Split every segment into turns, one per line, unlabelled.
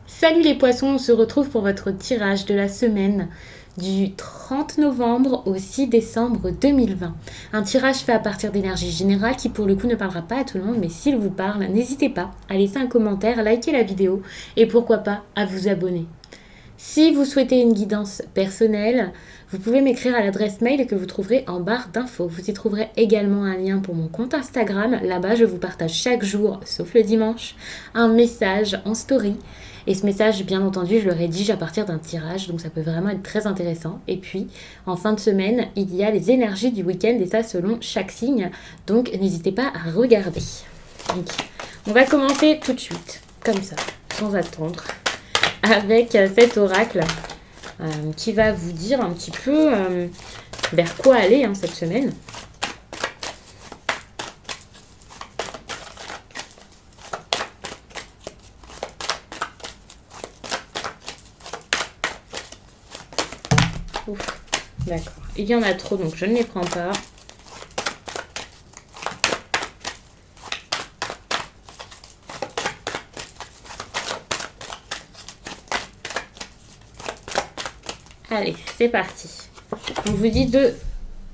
Salut les poissons, on se retrouve pour votre tirage de la semaine du 30 novembre au 6 décembre 2020. Un tirage fait à partir d'énergie générale qui pour le coup ne parlera pas à tout le monde, mais s'il vous parle, n'hésitez pas à laisser un commentaire, à liker la vidéo et pourquoi pas à vous abonner. Si vous souhaitez une guidance personnelle, vous pouvez m'écrire à l'adresse mail que vous trouverez en barre d'infos. Vous y trouverez également un lien pour mon compte Instagram. Là-bas, je vous partage chaque jour, sauf le dimanche, un message en story. Et ce message, bien entendu, je le rédige à partir d'un tirage, donc ça peut vraiment être très intéressant. Et puis, en fin de semaine, il y a les énergies du week-end, et ça selon chaque signe. Donc, n'hésitez pas à regarder. Donc, on va commencer tout de suite, comme ça, sans attendre, avec cet oracle qui va vous dire un petit peu vers quoi aller cette semaine. Ouf, d'accord. Il y en a trop, donc je ne les prends pas. Allez, c'est parti. On vous dit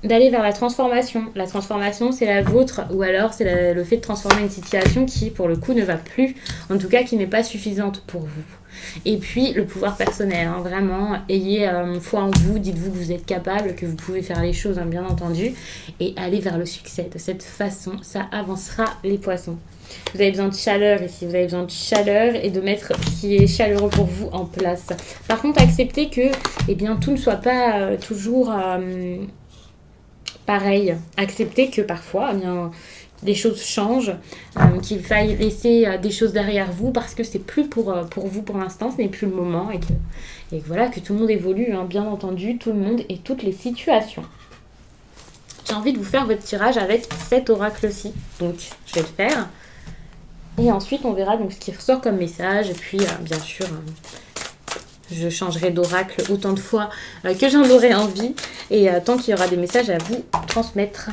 d'aller vers la transformation. La transformation, c'est la vôtre, ou alors c'est le fait de transformer une situation qui, pour le coup, ne va plus, en tout cas qui n'est pas suffisante pour vous. Et puis, le pouvoir personnel, vraiment, ayez foi en vous, dites-vous que vous êtes capable, que vous pouvez faire les choses, bien entendu, et allez vers le succès. De cette façon, ça avancera les poissons. Vous avez besoin de chaleur ici, vous avez besoin de chaleur et de mettre ce qui est chaleureux pour vous en place. Par contre, acceptez que tout ne soit pas toujours pareil. Acceptez que parfois, des choses changent, qu'il faille laisser des choses derrière vous parce que c'est plus pour vous pour l'instant, ce n'est plus le moment et que voilà, que tout le monde évolue, bien entendu, tout le monde et toutes les situations. J'ai envie de vous faire votre tirage avec cet oracle-ci, donc je vais le faire. Et ensuite, on verra donc ce qui ressort comme message. Et puis, bien sûr, je changerai d'oracle autant de fois que j'en aurai envie. Et tant qu'il y aura des messages à vous transmettre.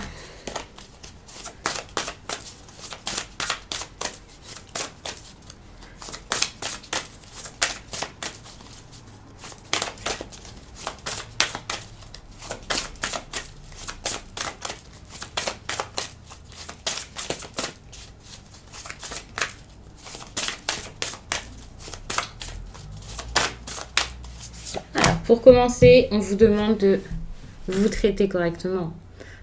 Pour commencer, on vous demande de vous traiter correctement.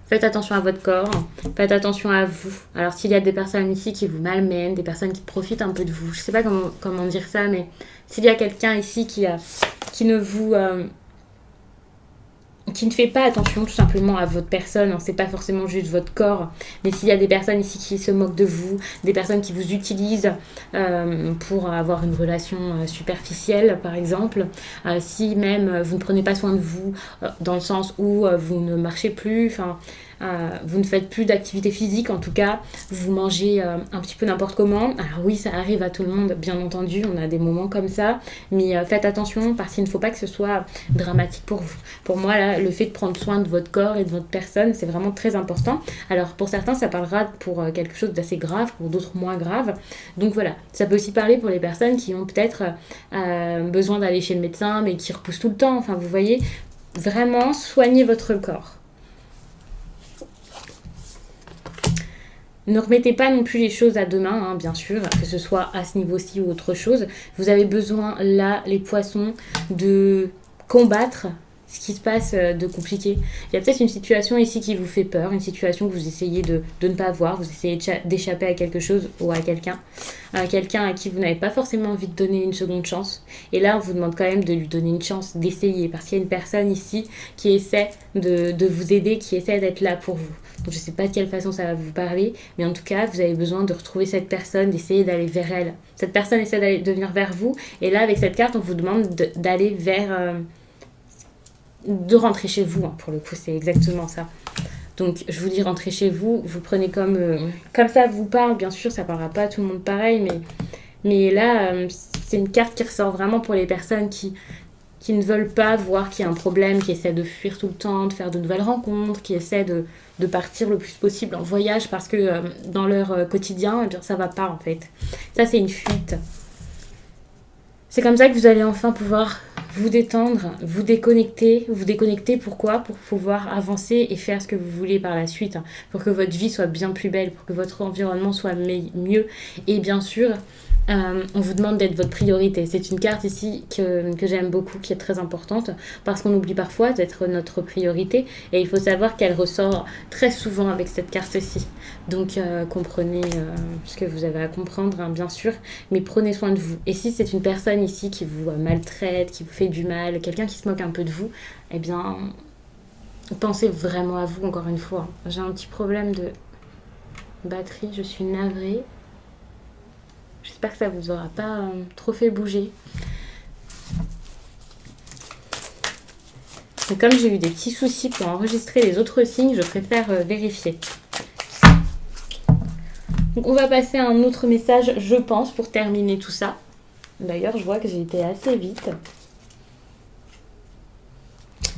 Faites attention à votre corps, faites attention à vous. Alors s'il y a des personnes ici qui vous malmènent, des personnes qui profitent un peu de vous, je ne sais pas comment dire ça, mais s'il y a quelqu'un ici qui ne fait pas attention tout simplement à votre personne, c'est pas forcément juste votre corps, mais s'il y a des personnes ici qui se moquent de vous, des personnes qui vous utilisent pour avoir une relation superficielle par exemple, si même vous ne prenez pas soin de vous dans le sens où vous ne marchez plus, vous ne faites plus d'activité physique, en tout cas vous mangez un petit peu n'importe comment. Alors oui, ça arrive à tout le monde, bien entendu, on a des moments comme ça, mais faites attention parce qu'il ne faut pas que ce soit dramatique pour vous. Pour moi, là, le fait de prendre soin de votre corps et de votre personne, c'est vraiment très important. Alors pour certains, ça parlera pour quelque chose d'assez grave, pour d'autres moins grave. Donc voilà, ça peut aussi parler pour les personnes qui ont peut-être besoin d'aller chez le médecin, mais qui repoussent tout le temps. Enfin, vous voyez, vraiment soignez votre corps. Ne remettez pas non plus les choses à demain, bien sûr, que ce soit à ce niveau-ci ou autre chose. Vous avez besoin, là, les poissons, de combattre ce qui se passe de compliqué. Il y a peut-être une situation ici qui vous fait peur, une situation que vous essayez de ne pas voir, vous essayez d'échapper à quelque chose ou à quelqu'un à qui vous n'avez pas forcément envie de donner une seconde chance. Et là, on vous demande quand même de lui donner une chance, d'essayer, parce qu'il y a une personne ici qui essaie de vous aider, qui essaie d'être là pour vous. Donc, je ne sais pas de quelle façon ça va vous parler, mais en tout cas, vous avez besoin de retrouver cette personne, d'essayer d'aller vers elle. Cette personne essaie de venir vers vous, et là, avec cette carte, on vous demande d'aller vers... de rentrer chez vous, pour le coup, c'est exactement ça. Donc, je vous dis, rentrez chez vous, vous prenez comme ça vous parle, bien sûr, ça ne parlera pas à tout le monde pareil, mais là, c'est une carte qui ressort vraiment pour les personnes qui qui ne veulent pas voir qu'il y a un problème, qui essaient de fuir tout le temps, de faire de nouvelles rencontres, qui essaient de partir le plus possible en voyage parce que dans leur quotidien, eh bien, ça va pas en fait. Ça, c'est une fuite. C'est comme ça que vous allez enfin pouvoir vous détendre, vous déconnecter. Vous déconnecter pourquoi? Pour pouvoir avancer et faire ce que vous voulez par la suite. Pour que votre vie soit bien plus belle, pour que votre environnement soit mieux. Et bien sûr, on vous demande d'être votre priorité. C'est une carte ici que j'aime beaucoup, qui est très importante, parce qu'on oublie parfois d'être notre priorité, et il faut savoir qu'elle ressort très souvent avec cette carte-ci. Donc comprenez ce que vous avez à comprendre, hein, bien sûr, mais prenez soin de vous. Et si c'est une personne ici qui vous maltraite, qui vous fait du mal, quelqu'un qui se moque un peu de vous, eh bien, pensez vraiment à vous, encore une fois. J'ai un petit problème de batterie, je suis navrée. J'espère que ça vous aura pas trop fait bouger. Et comme j'ai eu des petits soucis pour enregistrer les autres signes, je préfère vérifier. Donc on va passer à un autre message, je pense, pour terminer tout ça. D'ailleurs, je vois que j'ai été assez vite.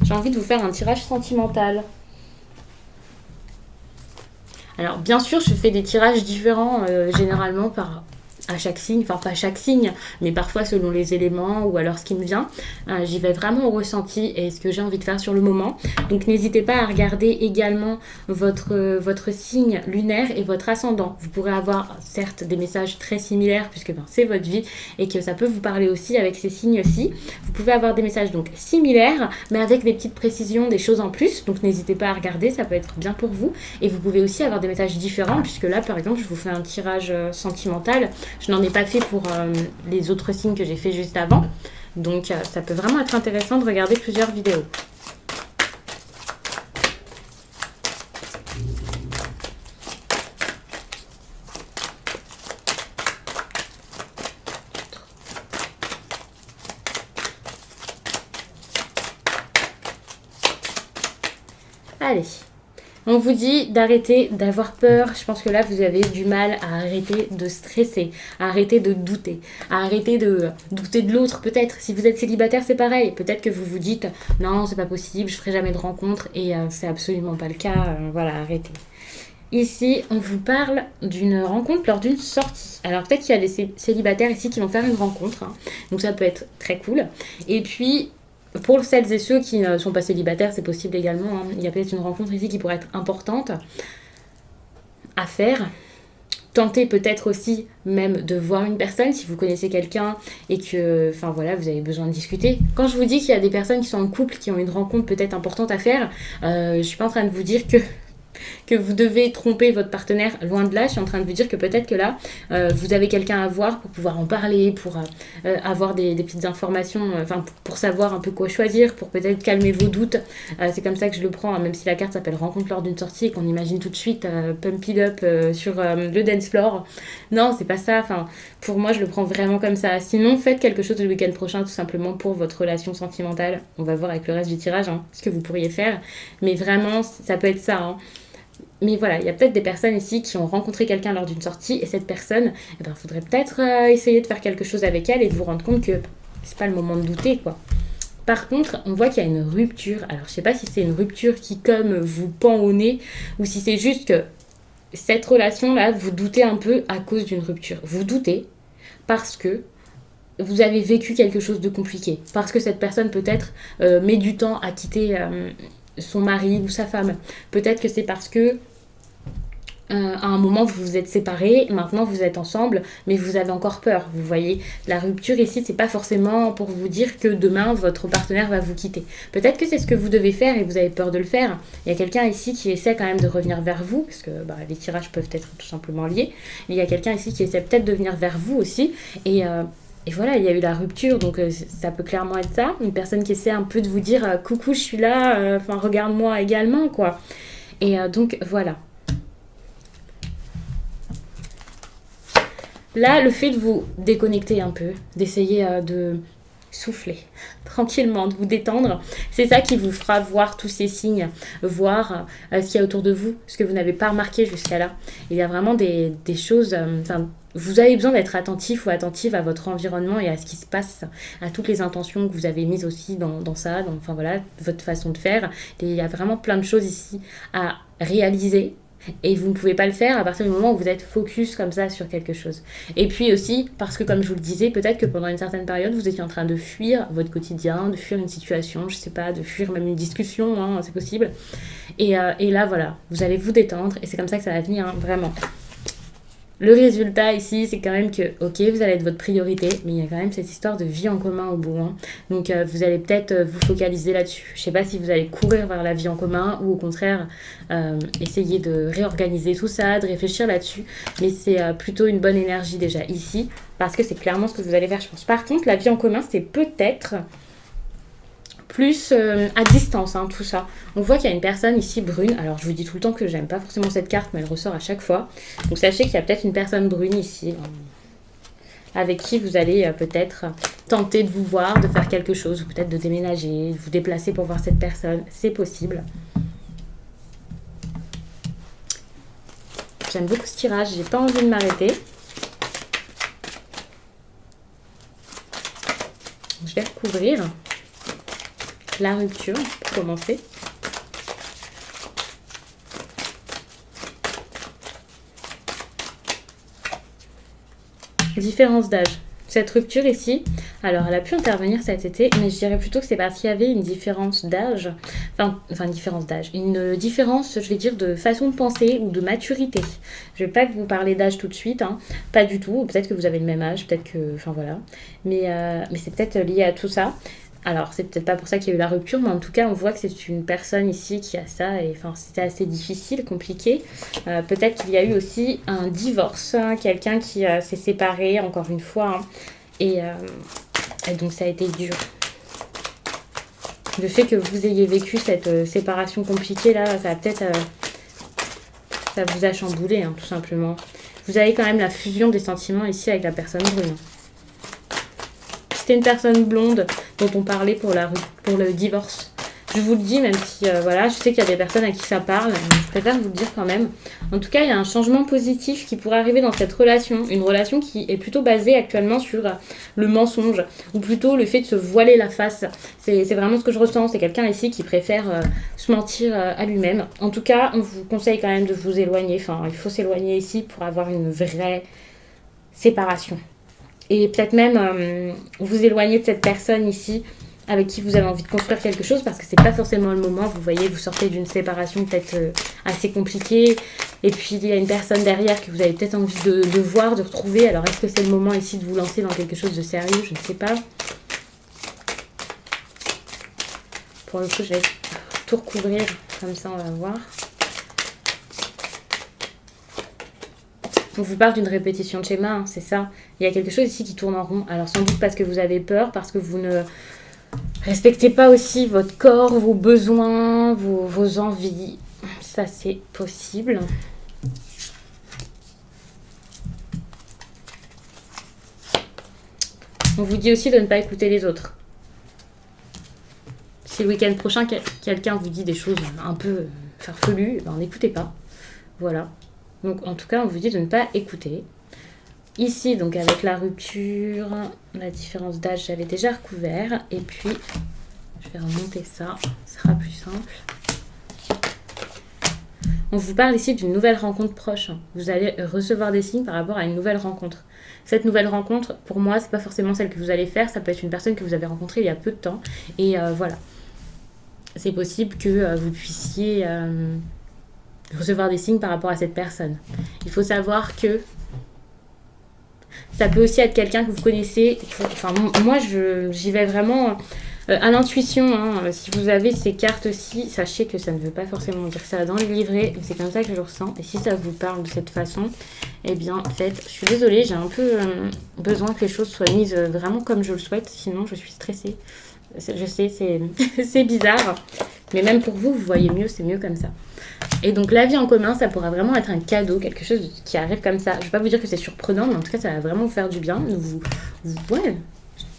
J'ai envie de vous faire un tirage sentimental. Alors, bien sûr, je fais des tirages différents, généralement, à chaque signe, enfin pas chaque signe, mais parfois selon les éléments ou alors ce qui me vient. J'y vais vraiment au ressenti et ce que j'ai envie de faire sur le moment. Donc n'hésitez pas à regarder également votre signe lunaire et votre ascendant. Vous pourrez avoir certes des messages très similaires puisque c'est votre vie et que ça peut vous parler aussi avec ces signes-ci. Vous pouvez avoir des messages donc similaires mais avec des petites précisions, des choses en plus. Donc n'hésitez pas à regarder, ça peut être bien pour vous. Et vous pouvez aussi avoir des messages différents puisque là par exemple je vous fais un tirage sentimental. Je n'en ai pas fait pour les autres signes que j'ai fait juste avant. Donc ça peut vraiment être intéressant de regarder plusieurs vidéos. Allez. On vous dit d'arrêter d'avoir peur. Je pense que là, vous avez du mal à arrêter de stresser, à arrêter de douter, à arrêter de douter de l'autre. Peut-être, si vous êtes célibataire, c'est pareil. Peut-être que vous vous dites « Non, c'est pas possible, je ferai jamais de rencontre. » Et c'est absolument pas le cas. Voilà, arrêtez. Ici, on vous parle d'une rencontre lors d'une sortie. Alors peut-être qu'il y a des célibataires ici qui vont faire une rencontre. Hein. Donc ça peut être très cool. Et puis... pour celles et ceux qui ne sont pas célibataires, c'est possible également. Hein. Il y a peut-être une rencontre ici qui pourrait être importante à faire. Tentez peut-être aussi même de voir une personne si vous connaissez quelqu'un et que, enfin voilà, vous avez besoin de discuter. Quand je vous dis qu'il y a des personnes qui sont en couple, qui ont une rencontre peut-être importante à faire, je suis pas en train de vous dire que vous devez tromper votre partenaire, loin de là. Je suis en train de vous dire que peut-être que là, vous avez quelqu'un à voir pour pouvoir en parler, pour avoir des petites informations, pour savoir un peu quoi choisir, pour peut-être calmer vos doutes. C'est comme ça que je le prends, hein, même si la carte s'appelle rencontre lors d'une sortie et qu'on imagine tout de suite pump it up sur le dance floor. Non, c'est pas ça. Enfin, pour moi, je le prends vraiment comme ça. Sinon, faites quelque chose le week-end prochain, tout simplement pour votre relation sentimentale. On va voir avec le reste du tirage ce que vous pourriez faire. Mais vraiment, ça peut être ça. Hein. Mais voilà, il y a peut-être des personnes ici qui ont rencontré quelqu'un lors d'une sortie et cette personne, faudrait peut-être essayer de faire quelque chose avec elle et de vous rendre compte que c'est pas le moment de douter, quoi. Par contre, on voit qu'il y a une rupture. Alors, je sais pas si c'est une rupture qui, comme, vous pend au nez ou si c'est juste que cette relation-là, vous doutez un peu à cause d'une rupture. Vous doutez parce que vous avez vécu quelque chose de compliqué. Parce que cette personne, peut-être, met du temps à quitter son mari ou sa femme. Peut-être que c'est parce que à un moment vous vous êtes séparés, maintenant vous êtes ensemble, mais vous avez encore peur. Vous voyez, la rupture ici, c'est pas forcément pour vous dire que demain votre partenaire va vous quitter. Peut-être que c'est ce que vous devez faire et vous avez peur de le faire. Il y a quelqu'un ici qui essaie quand même de revenir vers vous, parce que les tirages peuvent être tout simplement liés. Il y a quelqu'un ici qui essaie peut-être de venir vers vous aussi, et voilà, il y a eu la rupture, donc ça peut clairement être ça. Une personne qui essaie un peu de vous dire « Coucou, je suis là, regarde-moi également, quoi. » Et donc, voilà. Là, le fait de vous déconnecter un peu, d'essayer de souffler tranquillement, de vous détendre. C'est ça qui vous fera voir tous ces signes, voir ce qu'il y a autour de vous, ce que vous n'avez pas remarqué jusqu'à là. Il y a vraiment des choses... vous avez besoin d'être attentif ou attentive à votre environnement et à ce qui se passe, à toutes les intentions que vous avez mises aussi dans ça, enfin voilà, votre façon de faire. Et il y a vraiment plein de choses ici à réaliser. Et vous ne pouvez pas le faire à partir du moment où vous êtes focus comme ça sur quelque chose. Et puis aussi, parce que comme je vous le disais, peut-être que pendant une certaine période, vous étiez en train de fuir votre quotidien, de fuir une situation, je sais pas, de fuir même une discussion, hein, c'est possible. Et là, voilà, vous allez vous détendre et c'est comme ça que ça va venir, hein, vraiment. Le résultat ici, c'est quand même que, ok, vous allez être votre priorité, mais il y a quand même cette histoire de vie en commun au bout. Hein. Donc, vous allez peut-être vous focaliser là-dessus. Je ne sais pas si vous allez courir vers la vie en commun ou au contraire, essayer de réorganiser tout ça, de réfléchir là-dessus. Mais c'est plutôt une bonne énergie déjà ici, parce que c'est clairement ce que vous allez faire, je pense. Par contre, la vie en commun, c'est peut-être... plus à distance, hein, tout ça. On voit qu'il y a une personne ici brune. Alors, je vous dis tout le temps que j'aime pas forcément cette carte, mais elle ressort à chaque fois. Donc, sachez qu'il y a peut-être une personne brune ici, avec qui vous allez peut-être tenter de vous voir, de faire quelque chose, ou peut-être de déménager, de vous déplacer pour voir cette personne. C'est possible. J'aime beaucoup ce tirage. J'ai pas envie de m'arrêter. Je vais recouvrir la rupture pour commencer. Différence d'âge. Cette rupture ici, alors elle a pu intervenir cet été, mais je dirais plutôt que c'est parce qu'il y avait une différence d'âge, enfin une différence d'âge, une différence, je vais dire, de façon de penser ou de maturité. Je vais pas vous parler d'âge tout de suite, hein, pas du tout, peut-être que vous avez le même âge, peut-être que, enfin voilà, mais c'est peut-être lié à tout ça. Alors, c'est peut-être pas pour ça qu'il y a eu la rupture, mais en tout cas, on voit que c'est une personne ici qui a ça, et enfin, c'était assez difficile, compliqué. Peut-être qu'il y a eu aussi un divorce, hein, quelqu'un qui s'est séparé, encore une fois, hein, et donc ça a été dur. Le fait que vous ayez vécu cette séparation compliquée, là, ça a peut-être... ça vous a chamboulé, hein, tout simplement. Vous avez quand même la fusion des sentiments ici avec la personne brune. C'était une personne blonde dont on parlait pour le divorce. Je vous le dis, même si voilà, je sais qu'il y a des personnes à qui ça parle, mais je préfère vous le dire quand même. En tout cas, il y a un changement positif qui pourrait arriver dans cette relation. Une relation qui est plutôt basée actuellement sur le mensonge, ou plutôt le fait de se voiler la face. C'est vraiment ce que je ressens. C'est quelqu'un ici qui préfère se mentir à lui-même. En tout cas, on vous conseille quand même de vous éloigner. Enfin, il faut s'éloigner ici pour avoir une vraie séparation. Et peut-être même vous éloigner de cette personne ici avec qui vous avez envie de construire quelque chose parce que c'est pas forcément le moment. Vous voyez, vous sortez d'une séparation peut-être assez compliquée et puis il y a une personne derrière que vous avez peut-être envie de voir, de retrouver. Alors est-ce que c'est le moment ici de vous lancer dans quelque chose de sérieux? Je ne sais pas. Pour le coup, je vais tout recouvrir comme ça, on va voir. On vous parle d'une répétition de schéma, hein, c'est ça. Il y a quelque chose ici qui tourne en rond. Alors sans doute parce que vous avez peur, parce que vous ne respectez pas aussi votre corps, vos besoins, vos envies. Ça, c'est possible. On vous dit aussi de ne pas écouter les autres. Si le week-end prochain, quelqu'un vous dit des choses un peu farfelues, ben, n'écoutez pas. Voilà. Donc, en tout cas, on vous dit de ne pas écouter. Ici, donc, avec la rupture, la différence d'âge, j'avais déjà recouvert. Et puis, je vais remonter ça. Ce sera plus simple. On vous parle ici d'une nouvelle rencontre proche. Vous allez recevoir des signes par rapport à une nouvelle rencontre. Cette nouvelle rencontre, pour moi, c'est pas forcément celle que vous allez faire. Ça peut être une personne que vous avez rencontrée il y a peu de temps. Et voilà. C'est possible que vous puissiez... recevoir des signes par rapport à cette personne. Il faut savoir que ça peut aussi être quelqu'un que vous connaissez. Enfin, moi, j'y vais vraiment à l'intuition. Hein. Si vous avez ces cartes-ci, sachez que ça ne veut pas forcément dire ça dans les livrets. C'est comme ça que je le ressens. Et si ça vous parle de cette façon, eh bien, faites. Je suis désolée, j'ai un peu besoin que les choses soient mises vraiment comme je le souhaite. Sinon, je suis stressée. Je sais, c'est bizarre. Mais même pour vous, vous voyez mieux, c'est mieux comme ça. Et donc la vie en commun, ça pourra vraiment être un cadeau, quelque chose qui arrive comme ça. Je ne vais pas vous dire que c'est surprenant, mais en tout cas, ça va vraiment vous faire du bien. Ouais,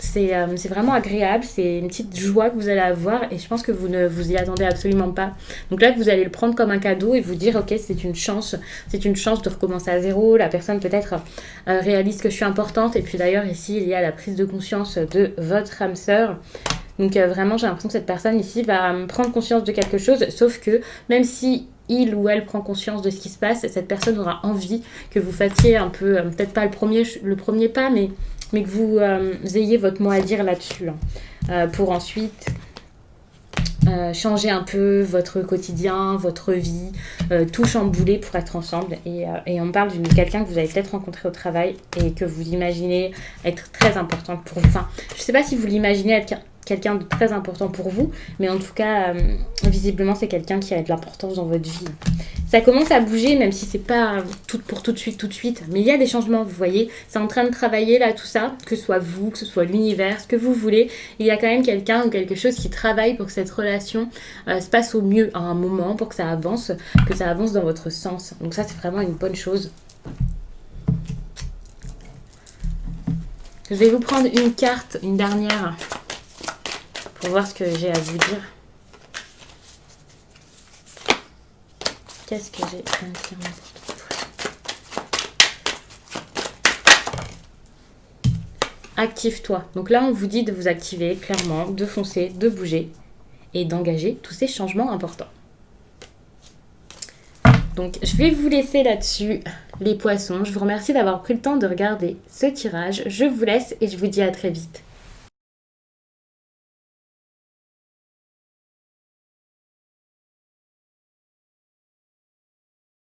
C'est vraiment agréable, c'est une petite joie que vous allez avoir et je pense que vous ne vous y attendez absolument pas. Donc là, vous allez le prendre comme un cadeau et vous dire, ok, c'est une chance de recommencer à zéro. La personne peut-être réalise que je suis importante et puis d'ailleurs ici, il y a la prise de conscience de votre âme sœur. Donc vraiment, j'ai l'impression que cette personne ici va prendre conscience de quelque chose, sauf que même si il ou elle prend conscience de ce qui se passe, cette personne aura envie que vous fassiez un peu, peut-être pas le premier pas, mais que vous ayez votre mot à dire là-dessus. Pour ensuite changer un peu votre quotidien, votre vie, tout chambouler pour être ensemble. Et on parle de quelqu'un que vous avez peut-être rencontré au travail et que vous imaginez être très importante pour vous. Enfin, je ne sais pas si vous l'imaginez être quelqu'un de très important pour vous, mais en tout cas, visiblement, c'est quelqu'un qui a de l'importance dans votre vie. Ça commence à bouger, même si c'est pas pour tout de suite. Mais il y a des changements, vous voyez. C'est en train de travailler là, tout ça, que ce soit vous, que ce soit l'univers, ce que vous voulez. Il y a quand même quelqu'un ou quelque chose qui travaille pour que cette relation se passe au mieux à un moment, pour que ça avance dans votre sens. Donc ça, c'est vraiment une bonne chose. Je vais vous prendre une carte, une dernière, pour voir ce que j'ai à vous dire. Qu'est-ce que j'ai à dire? Active-toi. Donc là, on vous dit de vous activer clairement, de foncer, de bouger et d'engager tous ces changements importants. Donc, je vais vous laisser là-dessus, les poissons. Je vous remercie d'avoir pris le temps de regarder ce tirage. Je vous laisse et je vous dis à très vite.